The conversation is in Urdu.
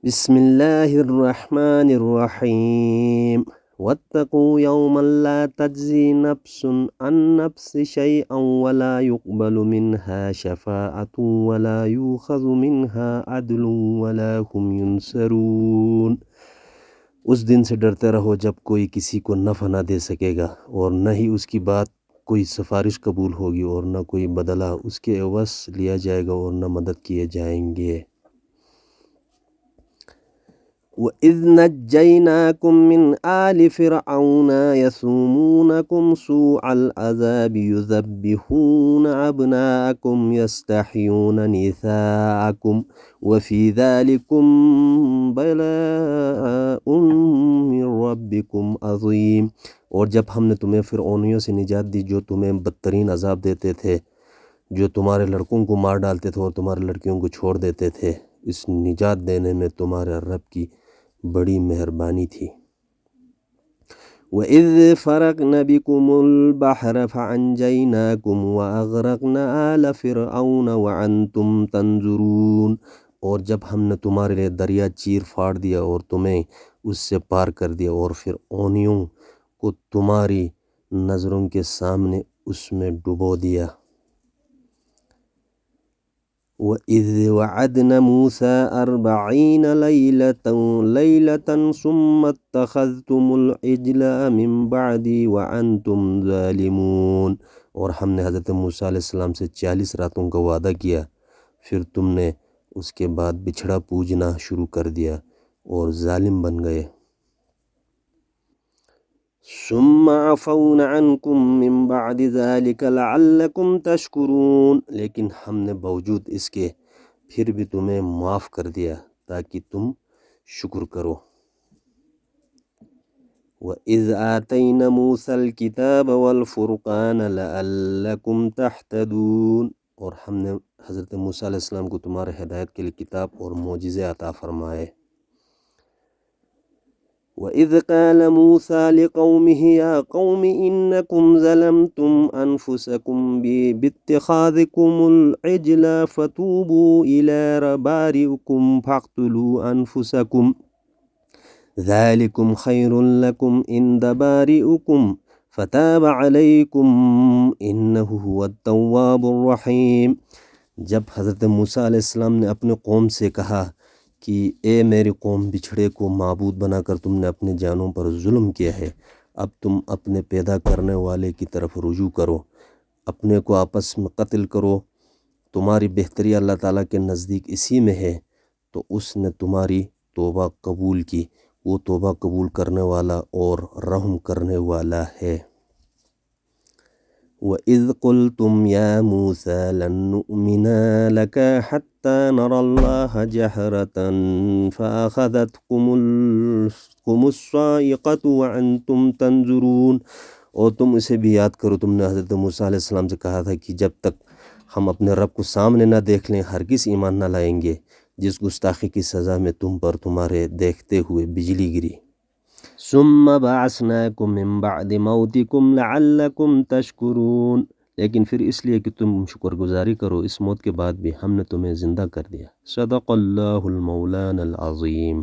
بسم اللہ الرحمن الرحیم واتقوا یوما لا تجزی نفس عن نفس شیئا ولا يقبل منها شفاعة ولا يؤخذ منها عدل ولا هم ينصرون۔ اس دن سے ڈرتے رہو جب کوئی کسی کو نفع نہ دے سکے گا اور نہ ہی اس کی بات کوئی سفارش قبول ہوگی اور نہ کوئی بدلہ اس کے عوض لیا جائے گا اور نہ مدد کیے جائیں گے۔ وَإِذْ نَجَّيْنَاكُمْ مِنْ آلِ فِرْعَوْنَ يَسُومُونَكُمْ سُوءَ الْعَذَابِ يُذَبِّحُونَ أَبْنَاءَكُمْ يَسْتَحْيُونَ نِسَاءَكُمْ وَفِي ذَلِكُمْ بَلَاءٌ مِّن رَّبِّكُمْ عَظِيمٌ۔ اور جب ہم نے تمہیں فرعونیوں سے نجات دی جو تمہیں بدترین عذاب دیتے تھے، جو تمہارے لڑکوں کو مار ڈالتے تھے اور تمہارے لڑکیوں کو چھوڑ دیتے تھے، اس نجات دینے میں تمہارے رب کی بڑی مہربانی تھی۔ وَإِذْ فَرَقْنَا بِكُمُ الْبَحْرَ فَأَنْجَيْنَاكُمْ وَأَغْرَقْنَا آلَ فِرْعَوْنَ وَأَنْتُمْ تَنْظُرُونَ۔ اور جب ہم نے تمہارے لیے دریا چیر پھاڑ دیا اور تمہیں اس سے پار کر دیا اور فرعونیوں کو تمہاری نظروں کے سامنے اس میں ڈبو دیا۔ وَإِذْ وَعَدْنَا مُوسَىٰ 40 لَيْلَةً ثُمَّ اتَّخَذْتُمُ الْعِجْلَ مِن بَعْدِي وَأَنْتُمْ ظَالِمُونَ۔ اور ہم نے حضرت موسیٰ علیہ السلام سے 40 راتوں کا وعدہ کیا، پھر تم نے اس کے بعد بچھڑا پوجنا شروع کر دیا اور ظالم بن گئے۔ ثُمَّ عَفَوْنَا عَنْكُمْ مِن بَعْدِ ذَلِكَ لَعَلَّكُمْ تَشْكُرُونَ۔ لیکن ہم نے باوجود اس کے پھر بھی تمہیں معاف کر دیا تاکہ تم شکر کرو۔ وَإِذْ آتَيْنَا مُوسَى الْكِتَابَ وَالْفُرْقَانَ لَعَلَّكُمْ تَهْتَدُونَ۔ اور ہم نے حضرت موسیٰ علیہ السلام کو تمہارے ہدایت کے لیے کتاب اور معجزے عطا فرمائے۔ وَإِذْ قَالَ مُوسَىٰ لِقَوْمِهِ يَا قَوْمِ إِنَّكُمْ ظَلَمْتُمْ أَنفُسَكُمْ بِاتِّخَاذِكُمُ الْعِجْلَ فَتُوبُوا إِلَىٰ بَارِئِكُمْ فَاقْتُلُوا أَنفُسَكُمْ ذَٰلِكُمْ خَيْرٌ لَكُمْ عِندَ بَارِئِكُمْ فَتَابَ عَلَيْكُمْ إِنَّهُ هُوَ التَّوَّابُ الرَّحِيمُ۔ جب حضرت موسیٰ علیہ السلام نے اپنے قوم سے کہا کہ اے میری قوم، بچھڑے کو معبود بنا کر تم نے اپنے جانوں پر ظلم کیا ہے، اب تم اپنے پیدا کرنے والے کی طرف رجوع کرو، اپنے کو آپس میں قتل کرو، تمہاری بہتری اللہ تعالیٰ کے نزدیک اسی میں ہے، تو اس نے تمہاری توبہ قبول کی، وہ توبہ قبول کرنے والا اور رحم کرنے والا ہے۔ وَإِذْ قُلْتُمْ يَا مُوسَىٰ لَن نُّؤْمِنَ لَكَ حَتَّىٰ نَرَى اللَّهَ جَهْرَةً فَأَخَذَتْكُمُ الصَّاعِقَةُ وَأَنْتُمْ تَنظُرُونَ۔ اور تم اسے بھی یاد کرو، تم نے حضرت موسیٰ علیہ السلام سے کہا تھا کہ جب تک ہم اپنے رب کو سامنے نہ دیکھ لیں ہرگز ایمان نہ لائیں گے، جس گستاخی کی سزا میں تم پر تمہارے دیکھتے ہوئے بجلی گری۔ ثم بعثناکم من بعد موتکم لعلکم تشکرون۔ لیکن پھر اس لیے کہ تم شکر گزاری کرو، اس موت کے بعد بھی ہم نے تمہیں زندہ کر دیا۔ صدق اللہ المولانا العظیم۔